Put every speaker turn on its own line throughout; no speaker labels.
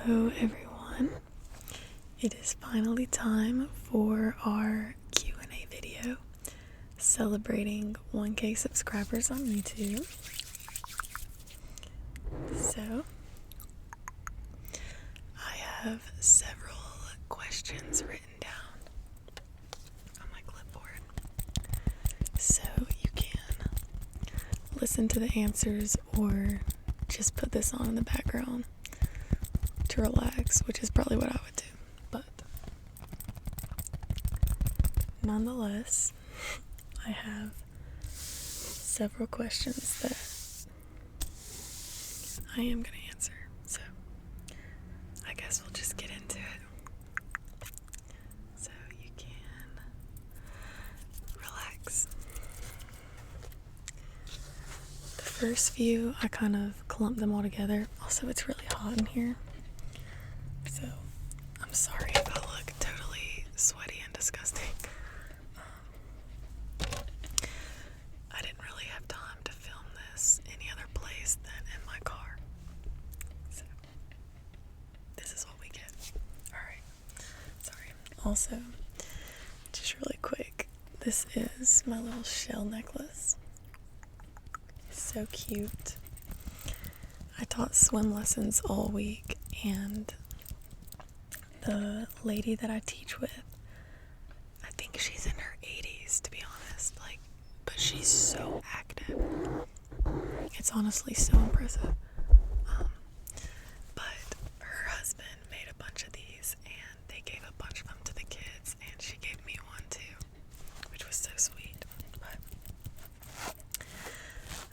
Hello everyone, it is finally time for our Q&A video celebrating 1K subscribers on YouTube. So, I have several questions written down on my clipboard, so you can listen to the answers or just put this on in the background to relax, which is probably what I would do. But nonetheless, I have several questions that I am going to answer. So I guess we'll just get into it. So you can relax. The first few, I kind of clumped them all together. Also, it's really hot in here. So, I'm sorry if I look totally sweaty and disgusting. I didn't really have time to film this any other place than in my car. So, this is what we get. Alright. Sorry. Also, just really quick, this is my little shell necklace. So cute. I taught swim lessons all week, and the lady that I teach with, I think she's in her 80s, to be honest, but she's so active. It's honestly so impressive. But her husband made a bunch of these, and they gave a bunch of them to the kids, and she gave me one too, which was so sweet. But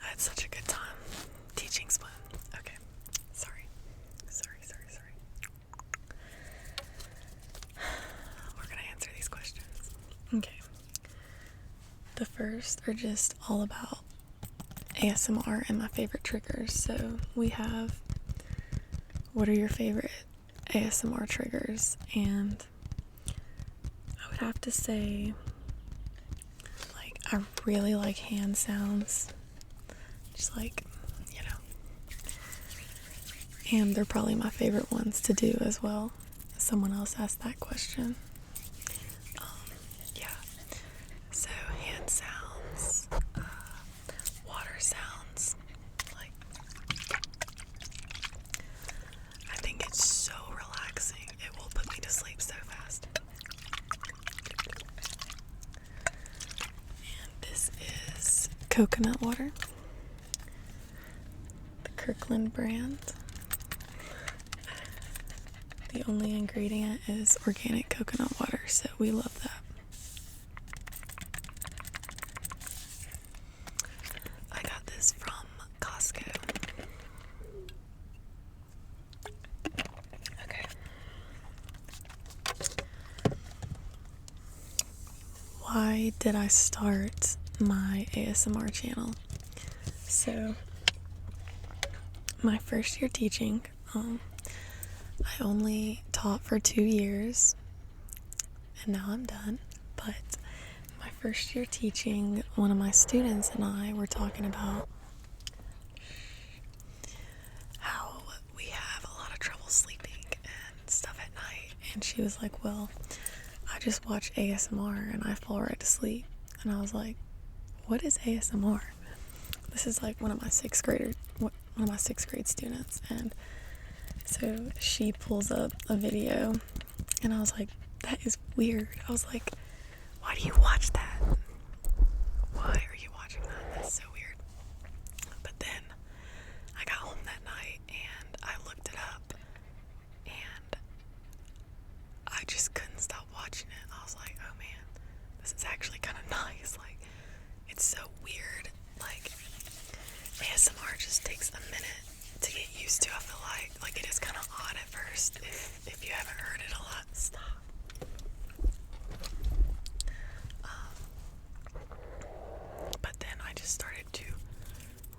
I had such a good time teaching swim. Okay, sorry. We're gonna answer these questions. Okay. The first are just all about ASMR and my favorite triggers. So we have, what are your favorite ASMR triggers? And I would have to say, I really like hand sounds. Just and they're probably my favorite ones to do as well. Someone else asked that question. Yeah. So hand sounds, water sounds, I think it's so relaxing. It will put me to sleep so fast. And this is coconut water. The Kirkland brand. The only ingredient is organic coconut water, so we love that. I got this from Costco. Okay. Why did I start my ASMR channel? So, my first year teaching, I only taught for 2 years, and now I'm done. But my first year teaching, one of my students and I were talking about how we have a lot of trouble sleeping and stuff at night. And she was like, well, I just watch ASMR and I fall right to sleep. And I was like, what is ASMR? This is one of my sixth grade students. And so she pulls up a video, and I was like, that is weird. I was like, why do you watch that? Why are you watching that? That's so weird. But then I got home that night and I looked it up, and I just couldn't stop watching it. I was like, oh man, this is actually kind of nice. It's so weird. ASMR just takes a minute to get used to. I feel like it is kind of odd at first if you haven't heard it a lot. Stop. But then I just started to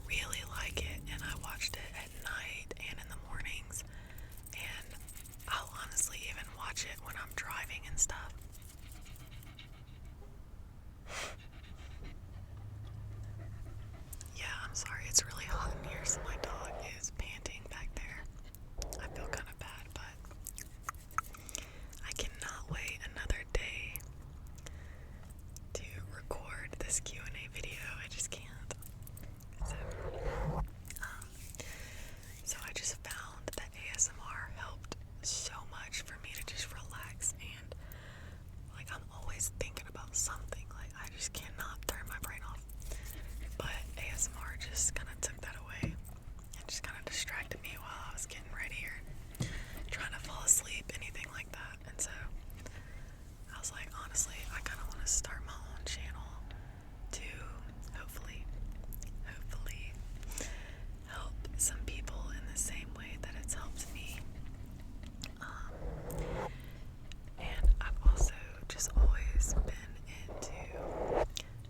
really like it, and I watched it at night and in the mornings, and I'll honestly even watch it when I'm driving and stuff. Yeah, I'm sorry, it's really hot in here, so my dog is panting back there. I feel kind of bad, but just kind of took that away and just kind of distracted me while I was getting ready or trying to fall asleep, anything like that. And so I was like, honestly, I kind of want to start my own channel to hopefully help some people in the same way that it's helped me. And I've also just always been into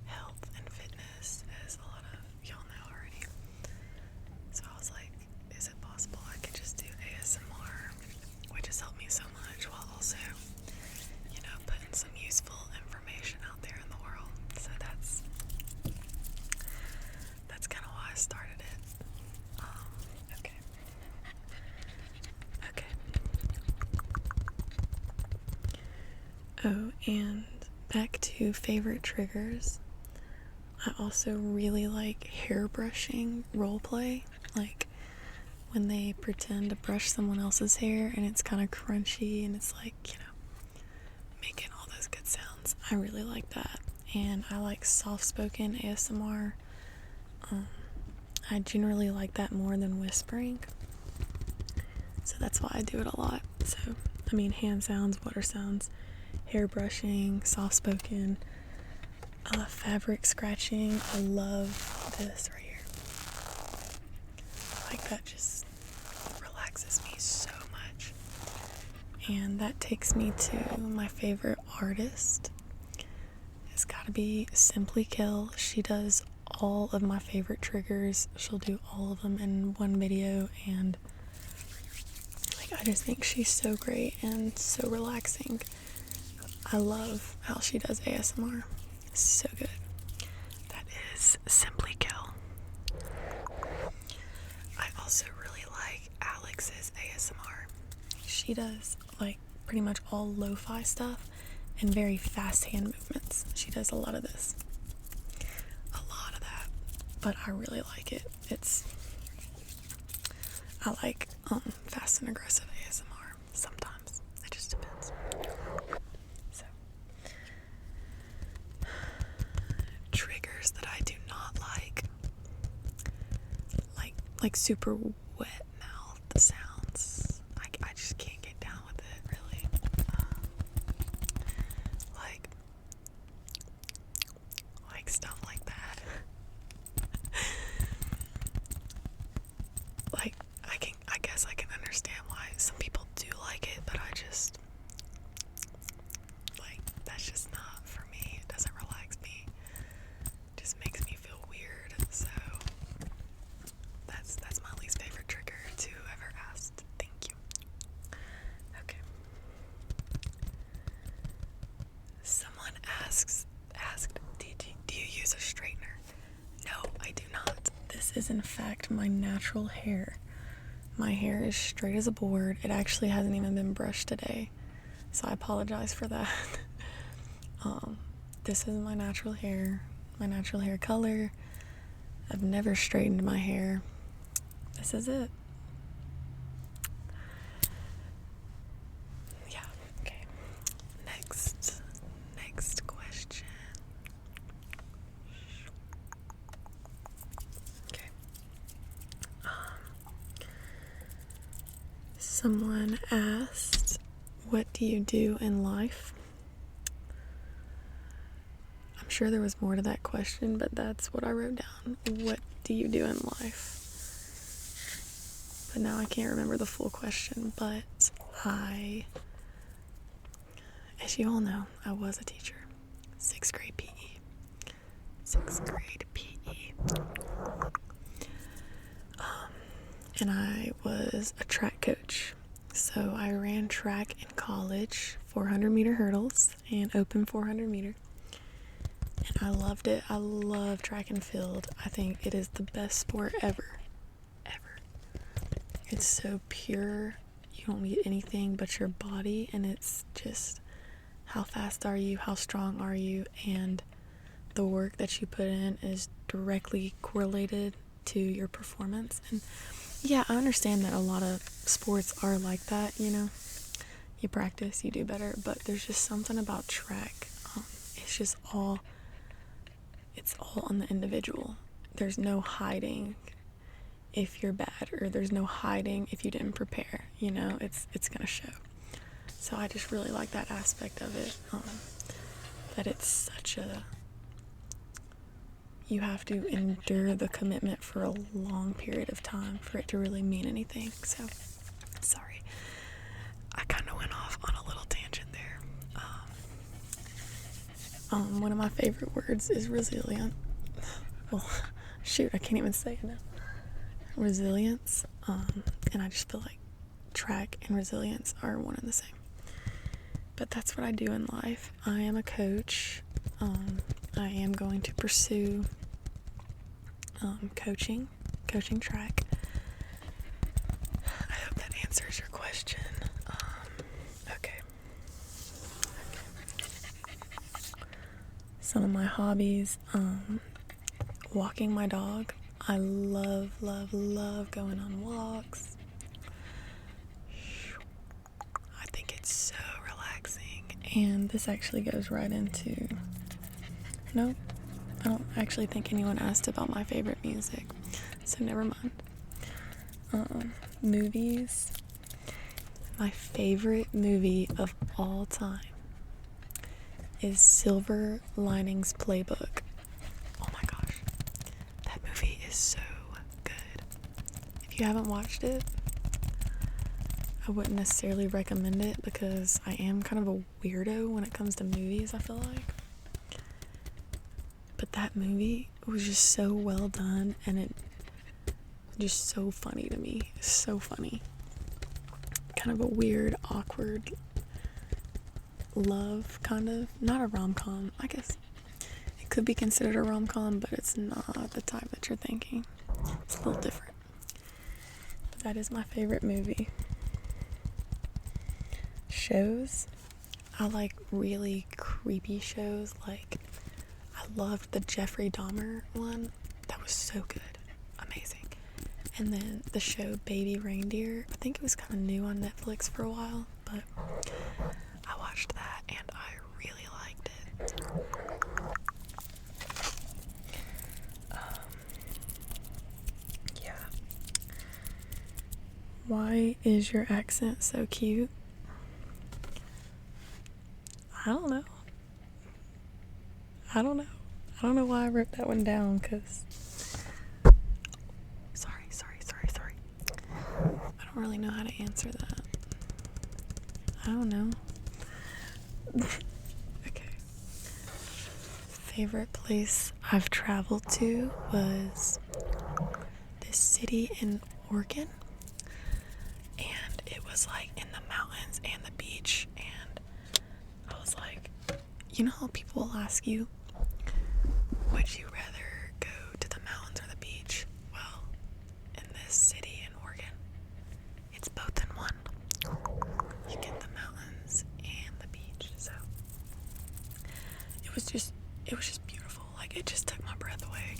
health and fitness, as a lot of y'all know already. So I was like, is it possible I could just do ASMR, which has helped me so much, while also, putting some useful information out there in the world. So that's kind of why I started it. Okay. Oh, and back to favorite triggers. I also really like hair brushing roleplay, like when they pretend to brush someone else's hair and it's kind of crunchy and it's like, making all those good sounds. I really like that. And I like soft-spoken ASMR. I generally like that more than whispering, so that's why I do it a lot. So, hand sounds, water sounds, hair brushing, soft-spoken, fabric scratching. I love this right here. Like, that just relaxes me so much. And that takes me to my favorite artist. It's gotta be Simply Kill. She does all of my favorite triggers. She'll do all of them in one video, and I just think she's so great and so relaxing. I love how she does ASMR. It's so good. That is Simply Kill. I also really like Alex's ASMR. She does pretty much all lo-fi stuff and very fast hand movements. She does a lot of this. A lot of that. But I really like it. I like fast and aggressive ASMR sometimes. It just depends. So, triggers that I do not like super wet mouth sounds. I just can't get down with it, really. Like stuff like that. I guess I can understand why some people do like it, but that's just not for me. It doesn't relax me. It just makes me feel weird. So that's my least favorite trigger to whoever asked. Thank you. Okay. Someone asked, do you use a straightener? No, I do not. This is in fact my natural hair. My hair is straight as a board. It actually hasn't even been brushed today, so I apologize for that. This is my natural hair color. I've never straightened my hair. This is it. Yeah, okay. Next question. Okay. Someone asked, what do you do in life? I'm sure there was more to that question, but that's what I wrote down. What do you do in life? But now I can't remember the full question, but as you all know, I was a teacher. 6th grade PE. And I was a track coach. So I ran track in college, 400-meter hurdles and open 400-meter. And I loved it. I love track and field. I think it is the best sport ever. It's so pure. You don't need anything but your body, and it's just how fast are you, how strong are you, and the work that you put in is directly correlated to your performance. And yeah, I understand that a lot of sports are like that, you practice, you do better, but there's just something about track. It's all on the individual. there's no hiding if you're bad, or there's no hiding if you didn't prepare, you know, it's gonna show. So I just really like that aspect of it, that it's such a, you have to endure the commitment for a long period of time for it to really mean anything. So, sorry, I kind of went off on a little tangent there. One of my favorite words is resilient. Well, shoot, I can't even say it now. Resilience, and I just feel like track and resilience are one and the same. But that's what I do in life. I am a coach. I am going to pursue coaching track. I hope that answers your question. Okay. Some of my hobbies, walking my dog. I love going on walks. I think it's so relaxing. And this actually goes right into, no, I don't actually think anyone asked about my favorite music, so never mind. Movies. My favorite movie of all time is Silver Linings Playbook. Oh my gosh, that movie is so good. If you haven't watched it, I wouldn't necessarily recommend it because I am kind of a weirdo when it comes to movies, I feel like. But that movie was just so well done, and it just so funny to me. So funny. Kind of a weird, awkward love, kind of. Not a rom-com. I guess it could be considered a rom-com, but it's not the type that you're thinking. It's a little different. But that is my favorite movie. Shows. I like really creepy shows. Like, I loved the Jeffrey Dahmer one. That was so good. Amazing. And then the show Baby Reindeer. I think it was kind of new on Netflix for a while, but I watched that and I really liked it. Yeah. Why is your accent so cute? I don't know. I don't know why I wrote that one down, because sorry. I don't really know how to answer that. I don't know. Okay. Favorite place I've traveled to was this city in Oregon. And it was like in the mountains and the beach. And I was like, you know how people will ask you, would you rather go to the mountains or the beach? Well, in this city in Oregon, it's both in one. You get the mountains and the beach. So it was just beautiful. Like, it just took my breath away.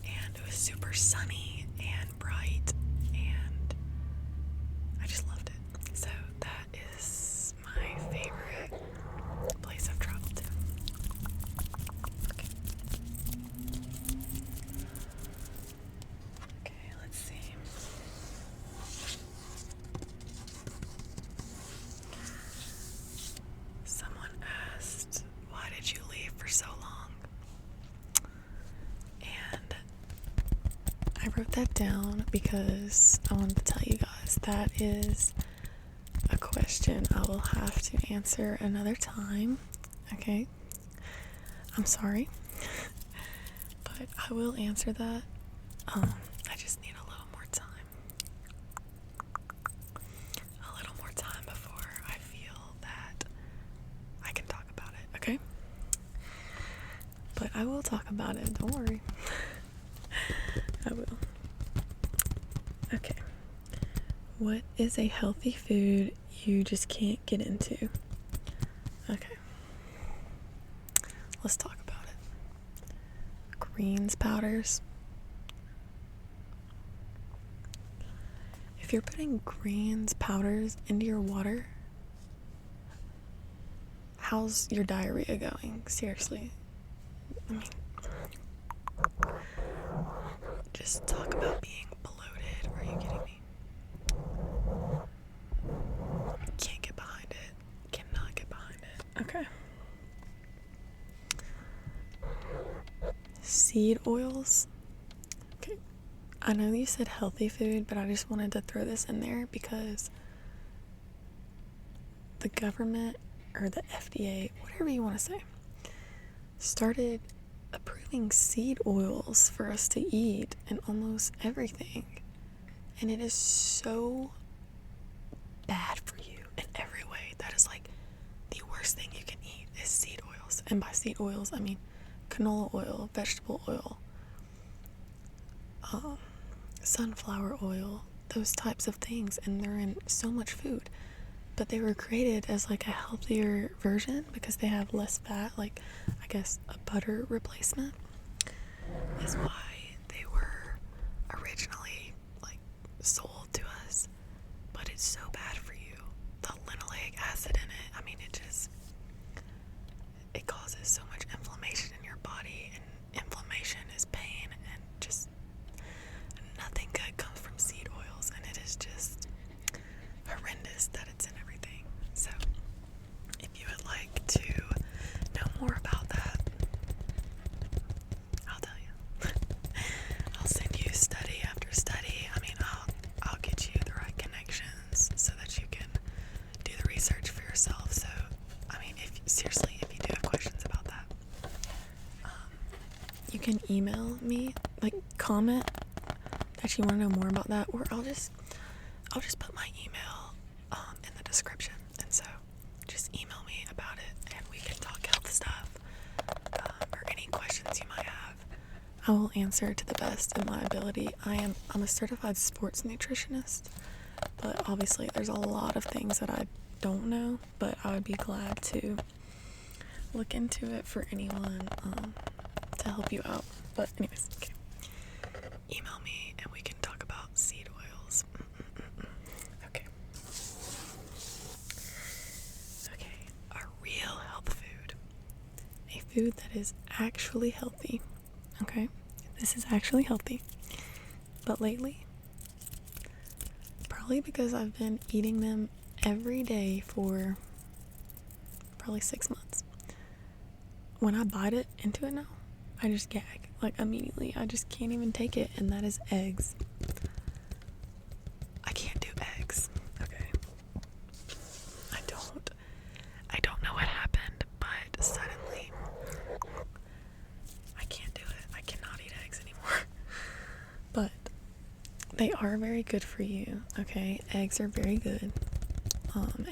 And it was super sunny and bright, and I just loved it. So that is my favorite place I've traveled to. Okay, let's see. Someone asked, why did you leave for so long? And I wrote that down because I wanted to tell you guys that is a question I will have to answer another time. Okay? I'm sorry. But I will answer that. I just need a little more time. A little more time before I feel that I can talk about it, okay? But I will talk about it, don't worry. I will. Okay. What is a healthy food you just can't get into? Okay. Let's talk about it. Greens powders. If you're putting greens powders into your water, how's your diarrhea going? Seriously. I mean, just talk about being bloated. Are you kidding me? Can't get behind it. Cannot get behind it. Okay. Seed oils. Okay. I know you said healthy food, but I just wanted to throw this in there because the government, or the FDA, whatever you want to say, started approving seed oils for us to eat in almost everything. And it is so bad for you in every way. That is like the worst thing you can eat is seed oils. And by seed oils, I mean canola oil, vegetable oil, sunflower oil, those types of things. And they're in so much food. But they were created as like a healthier version because they have less fat, like I guess a butter replacement is why they were originally like sold to us. But it's so bad for you. The linoleic acid in it, I mean, it causes so much inflammation in your body, and inflammation is pain, and just nothing good comes from seed oils, and it is just horrendous that it's in everything. So if you would like to know more about that, I'll tell you. I'll send you study after study. I mean, I'll get you the right connections so that you can do the research for yourself. So I mean, if you do have questions about that, you can email me, like comment that you want to know more about that, or I'll just put my email in the description, and so just email me about it and we can talk health stuff, or any questions you might have. I will answer to the best of my ability. I'm a certified sports nutritionist, but obviously there's a lot of things that I don't know, but I would be glad to look into it for anyone to help you out. But anyways, okay. Email me and we can talk about seed oils. Okay. Okay, a real health food. A food that is actually healthy. Okay? This is actually healthy. But lately, probably because I've been eating them every day for probably 6 months. When I bite into it now, I just gag. Like, immediately. I just can't even take it, and that is eggs. I can't do eggs. Okay. I don't know what happened, but suddenly I can't do it. I cannot eat eggs anymore. But they are very good for you, okay? Eggs are very good.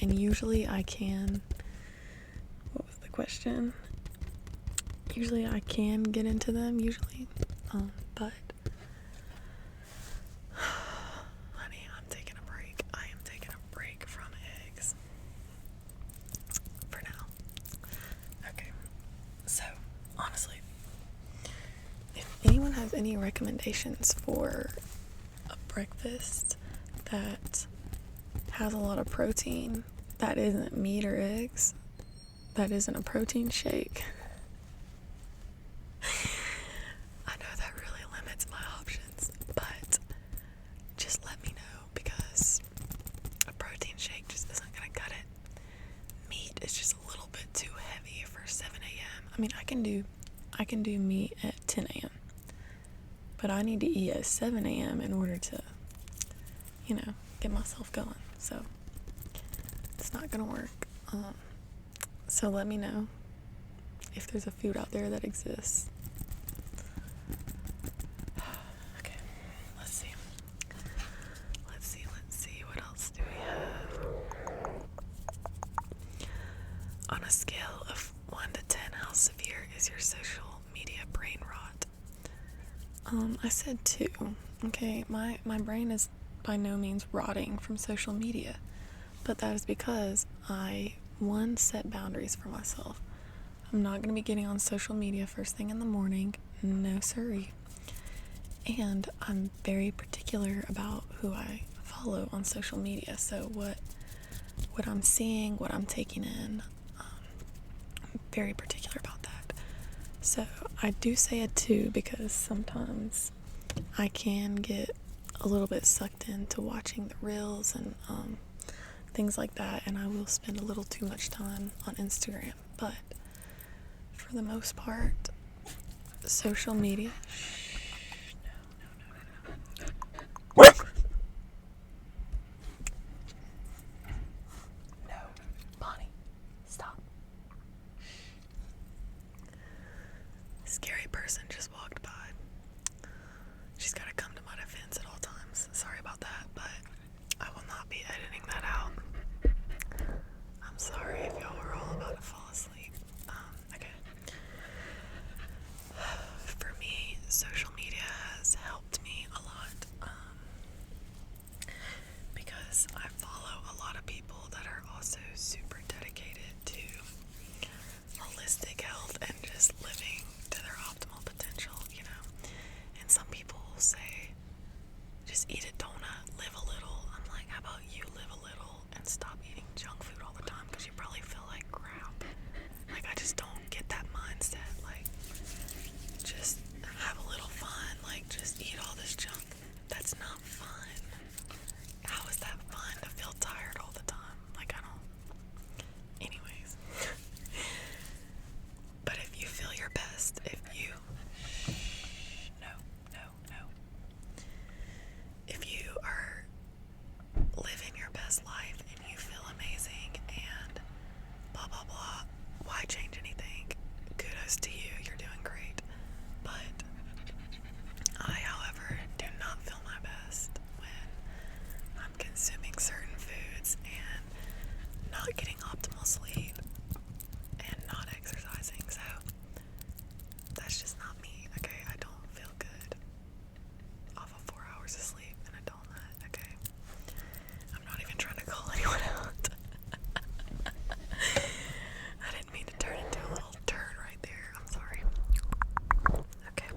And usually I can... What was the question? Usually I can get into them, but honey, I'm taking a break. I am taking a break from eggs for now. Okay, so honestly, if anyone has any recommendations for a breakfast that has a lot of protein, that isn't meat or eggs, that isn't a protein shake, I know that really limits my options, but just let me know, because a protein shake just isn't gonna cut it. Meat is just a little bit too heavy for 7 a.m. I mean, I can do meat at 10 a.m. but I need to eat at 7 a.m. in order to, get myself going. So it's not gonna work. So let me know if there's a food out there that exists. Okay, let's see. What else do we have? On a scale of 1 to 10, how severe is your social media brain rot? I said 2. Okay, my brain is by no means rotting from social media, but that is because I, one, set boundaries for myself. I'm not going to be getting on social media first thing in the morning, no siree. And I'm very particular about who I follow on social media, so what I'm seeing, what I'm taking in, I'm very particular about that. So I do say a 2 because sometimes I can get a little bit sucked into watching the reels and things like that, and I will spend a little too much time on Instagram. But for the most part, social media. No, Bonnie, stop. Scary person just walked by. She's got to come to my defense at all times. Sorry about that, but I will not be editing that out. I'm sorry if y'all were all about to fall asleep. Okay. For me, social media has helped me a lot because I follow a lot of people that are also super dedicated to holistic health and just living to their optimal potential, you know. And some people will say, just eat a donut, live a little. I'm like, how about you live a little and stop eating junk food all the time because you probably feel like crap. Like, I just don't get that mindset. Like, just have a little fun. Like, just eat all this junk. That's not fun. How is that fun to feel tired all the time? Like, I don't. Anyways. But if you feel your best, if you. No. If you are living your best life and you feel amazing and blah blah blah, why change anything? Kudos to you, you're doing great. But I, however, do not feel my best when I'm consuming certain foods and not getting optimal sleep and not exercising. So that's just not me, okay? I don't feel good off of 4 hours of sleep and a donut, okay? I'm not even trying to call anyone out. I didn't mean to turn into a little turd right there. I'm sorry. Okay.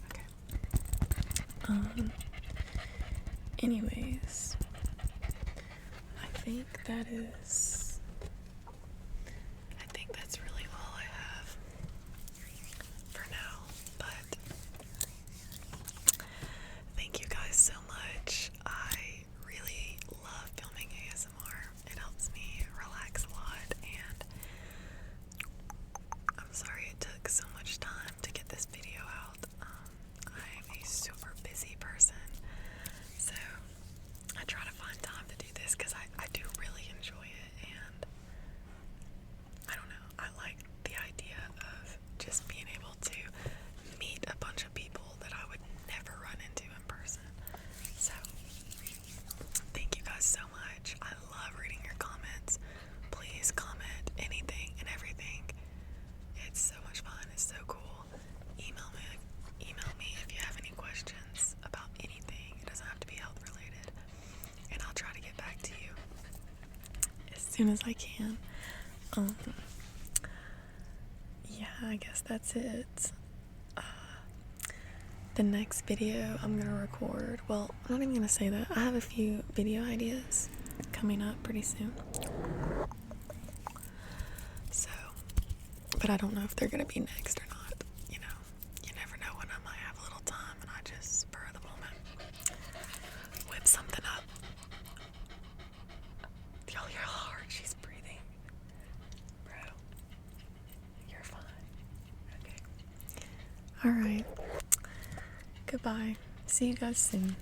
Okay. Anyways, I think that's really all I have for now, but thank you guys so much. I really love filming ASMR. It helps me relax a lot, and I'm sorry it took so much time to get this video out. I'm a super busy person, so I try to find time to do this because I do really enjoy it, and I don't know, I like the idea of just being able to meet a bunch of people that I would never run into in person. So thank you guys so much. I love reading your comments. Please comment anything and everything. It's so much fun. It's so cool. Email me if you have any questions about anything. It doesn't have to be health related, and I'll try to get back to you as soon as I can. Yeah, I guess that's it. The next video I'm gonna record, well, I'm not even gonna say that. I have a few video ideas coming up pretty soon. So, but I don't know if they're gonna be next or not. You know, you never know when I might have a little time and I just spur of the moment whip something up. Do y'all hear how hard she's breathing? Bro, you're fine. Okay. Alright. Goodbye. See you guys soon.